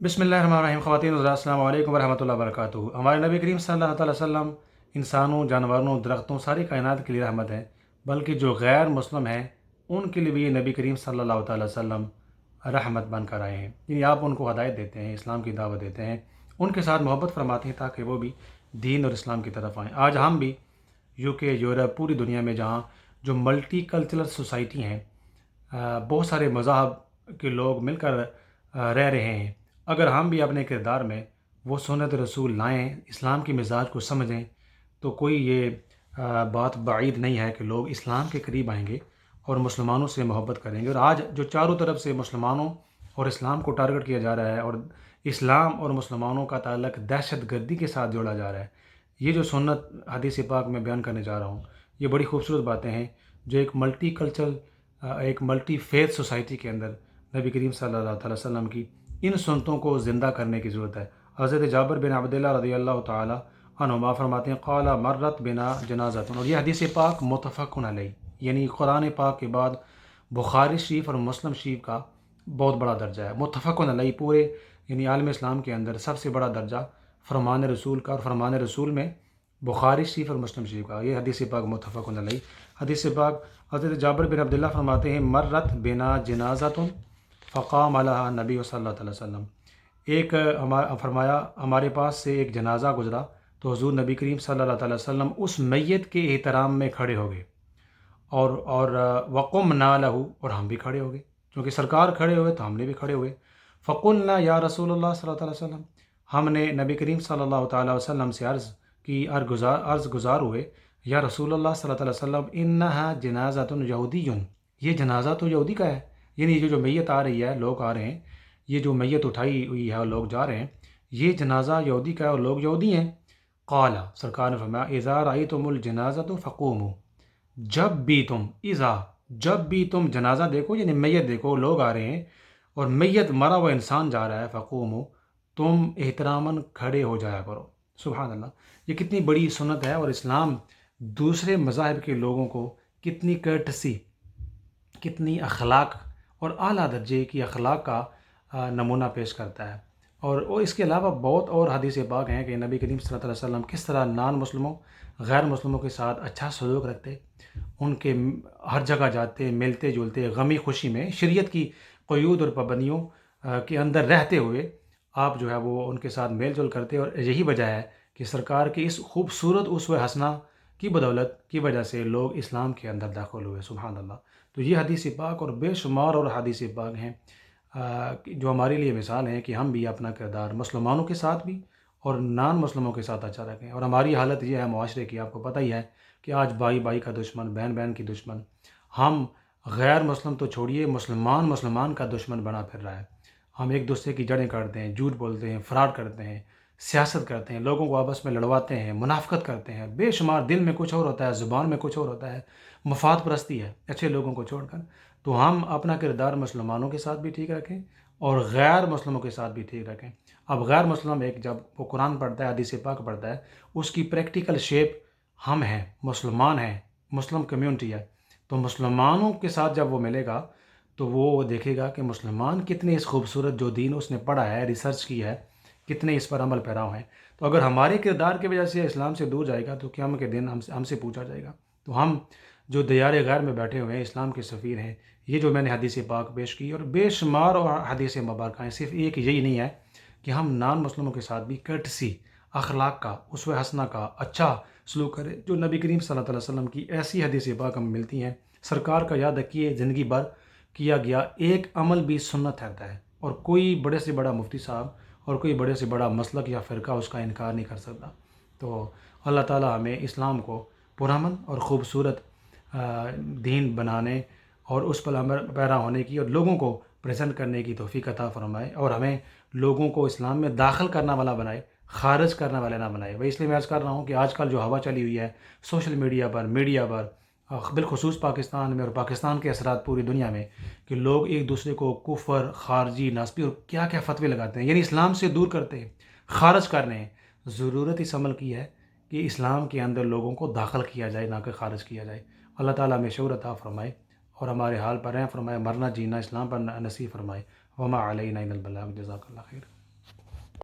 बिस्मिल्लाहिर्रहमानिर्रहीम। ख़वातीन हज़रात, अस्सलामु अलैकुम वरहमतुल्लाहि वबरकातुहू। हमारे नबी करीम सल्लल्लाहु अलैहि वसल्लम इंसानों, जानवरों, दरख्तों, सारी कायनात के लिए रहमत है। बल्कि जो गैर मुस्लिम हैं उनके लिए भी ये नबी करीम सल्लल्लाहु अलैहि वसल्लम रहमत बनकर आए हैं। यानी आप उनको हदायत देते हैं, इस्लाम की दावत देते हैं, उनके साथ मोहब्बत फरमाते हैं ताकि वो भी दीन और इस्लाम की तरफ आएँ। आज हम भी यूके, यूरोप, पूरी दुनिया में जहाँ जो मल्टी कल्चरल सोसाइटी हैं, बहुत सारे मज़ाहब के लोग मिलकर रह रहे हैं। अगर हम भी अपने किरदार में वो सुन्नत रसूल लाएँ, इस्लाम की मिजाज को समझें, तो कोई ये बात बाईद नहीं है कि लोग इस्लाम के करीब आएंगे और मुसलमानों से मोहब्बत करेंगे। और आज जो चारों तरफ से मुसलमानों और इस्लाम को टारगेट किया जा रहा है और इस्लाम और मुसलमानों का ताल्लुक दहशत गर्दी के साथ जोड़ा जा रहा है, ये जो सुन्नत हदीस पाक में बयान करने जा रहा हूँ, ये बड़ी खूबसूरत बातें हैं जो एक मल्टी फेथ सोसाइटी के अंदर नबी करीम सल्लल्लाहु अलैहि वसल्लम की इन सुन्नतों को ज़िंदा करने की ज़रूरत है। हज़रत जाबिर बिन अब्दुल्लाह रज़ियल्लाहु ताला अन्हुमा फरमाते हैं, क़ाला मर्रत बिना जनाज़तुन। और यह हदीस पाक मुत्तफ़क़ुन अलैह, यानी कुरान पाक के बाद बुखारी शरीफ और मुस्लिम शरीफ का बहुत बड़ा दर्जा है। मुत्तफ़क़ुन अलैह पूरे यानी आलम इस्लाम के अंदर सबसे बड़ा दर्जा फरमान रसूल का, और फरमान रसूल में बुखारी शरीफ और मुस्लिम शरीफ का। ये हदीस पाक मुत्तफ़क़ुन अलैह। हदीस पाक हज़रत जाबिर बिन अब्दुल्लाह फरमाते हैं, मर्रत बिना जनाज़तुन फ़क़ाम अलैहा नबी सल्लल्लाहु अलैहि वसल्लम। फरमाया हमारे पास से एक जनाज़ा गुज़रा तो हुज़ूर नबी करीम सल्लल्लाहु अलैहि वसल्लम उस मैयत के एहतराम में खड़े हो गए और वक़ुमना लहू, और हम भी खड़े हो गए, क्योंकि सरकार खड़े हुए तो हमने भी खड़े हुए। फ़क़ुलना या रसूलल्लाह सल्लल्लाहु अलैहि वसल्लम, हमने नबी करीम सल्लल्लाहु अलैहि वसल्लम से अर्ज़ की, अर्ज़ गुज़ार हुए, या रसूलल्लाह सल्लल्लाहु अलैहि वसल्लम इन्नहा जनाज़तुन यहूदियुन, ये जनाज़ा तो यहूदी का है। यानी ये जो मैयत आ रही है, लोग आ रहे हैं, ये जो मैयत उठाई हुई है और लोग जा रहे हैं, ये जनाज़ा यहूदी का है और लोग यहूदी हैं। क़ाला, सरकार ने फरमाया, इज़ा रअयतुमुल जनाज़तु फ़क़ूमू, जब भी तुम जनाजा देखो, यानी मैयत देखो, लोग आ रहे हैं और मैयत मरा हुआ इंसान जा रहा है, फ़क़ूमू, तुम एहतरामन खड़े हो जाया करो। सुभान अल्लाह, ये कितनी बड़ी सुन्नत है। और इस्लाम दूसरे मज़ाहिब के लोगों को कितनी कर्टसी, कितनी अखलाक और आला दर्जे की अखलाक का नमूना पेश करता है। और इसके अलावा बहुत और हदीस पाक हैं कि नबी करीम सल्लल्लाहु अलैहि वसल्लम किस तरह नान मुस्लिमों, गैर मुस्लिमों के साथ अच्छा सलूक रखते, उनके हर जगह जाते, मिलते जुलते, गमी खुशी में शरीयत की क़यूद और पाबंदियों के अंदर रहते हुए आप जो है वो उनके साथ मेल जोल करते। और यही वजह है कि सरकार की इस खूबसूरत उसवे हसना की बदौलत की वजह से लोग इस्लाम के अंदर दाखिल हुए। सुभान अल्लाह। तो ये हदीस पाक और बेशुमार और हदीस पाक हैं जो हमारे लिए मिसाल हैं कि हम भी अपना किरदार मुसलमानों के साथ भी और नान मुस्लिमों के साथ अच्छा रखें। और हमारी हालत ये है मुआशरे की, आपको पता ही है कि आज भाई भाई का दुश्मन, बहन बहन की दुश्मन, हम गैर मुस्लिम तो छोड़िए, मुसलमान का दुश्मन बना फिर रहा है। हम एक दूसरे की जड़ें काटते हैं, झूठ बोलते हैं, फ्रॉड करते हैं, सियासत करते हैं, लोगों को आपस में लड़वाते हैं, मुनाफिकत करते हैं, बेशुमार। दिल में कुछ और होता है, ज़ुबान में कुछ और होता है, मफाद परस्ती है अच्छे लोगों को छोड़कर। तो हम अपना किरदार मुसलमानों के साथ भी ठीक रखें और गैर मुस्लिमों के साथ भी ठीक रखें। अब गैर मुस्लिम एक जब वो कुरान पढ़ता है, हदीस पाक पढ़ता है, उसकी प्रैक्टिकल शेप हम हैं, मुसलमान हैं, मुस्लिम कम्युनिटी है। तो मुसलमानों के साथ जब वो मिलेगा तो वो देखेगा कि मुसलमान कितने इस खूबसूरत जो दीन उसने पढ़ा है, रिसर्च की है, कितने इस पर अमल पैरा हैं। तो अगर हमारे किरदार की वजह से इस्लाम से दूर जाएगा तो क़यामत के दिन हमसे पूछा जाएगा। तो हम जो दियार गैर में बैठे हुए हैं, इस्लाम के सफ़ीर हैं, ये जो मैंने हदीस पाक पेश की और बेशुमार और हदीस मुबारक हैं, सिर्फ एक यही नहीं है कि हम नान मुस्लिमों के साथ भी कर्टसी, अखलाक का, उसवे हसना का अच्छा सलूक करें जो नबी करीम सल्लल्लाहु अलैहि वसल्लम की ऐसी हदीस पाक हमें मिलती हैं। सरकार का याद रखिए, ज़िंदगी भर किया गया एक अमल भी सुन्नत ठहरता है और कोई बड़े से बड़ा मुफ्ती साहब और कोई बड़े से बड़ा मसलक या फ़िरका उसका इनकार नहीं कर सकता। तो अल्लाह ताला हमें इस्लाम को पुरअमन और ख़ूबसूरत दीन बनाने और उस पर अमल पैरा होने की और लोगों को प्रेजेंट करने की तौफ़ीक अता फ़रमाए और हमें लोगों को इस्लाम में दाखिल करने वाला बनाए, ख़ारिज करने वाले ना बनाए। वही इसलिए मैं अर्ज़ कर रहा हूँ कि आजकल जो हवा चली हुई है सोशल मीडिया पर, मीडिया पर, बिलखुसूस पाकिस्तान में और पाकिस्तान के असरात पूरी दुनिया में, कि लोग एक दूसरे को कुफ़र, ख़ारजी, नास्बी और क्या क्या फ़तवे लगाते हैं, यानी इस्लाम से दूर करते हैं, ख़ारिज कर रहे हैं। ज़रूरत इस अमल की है कि इस्लाम के अंदर लोगों को दाखिल किया जाए, ना कि ख़ारिज किया जाए। अल्लाह ताला हमें शऊर अता फ़रमाए और हमारे हाल पर रहें फरमाए, मरना जीना इस्लाम पर नसीब फरमाए। वमा अलैना इल्लल बलाग। जज़ाकल्लाह खैर।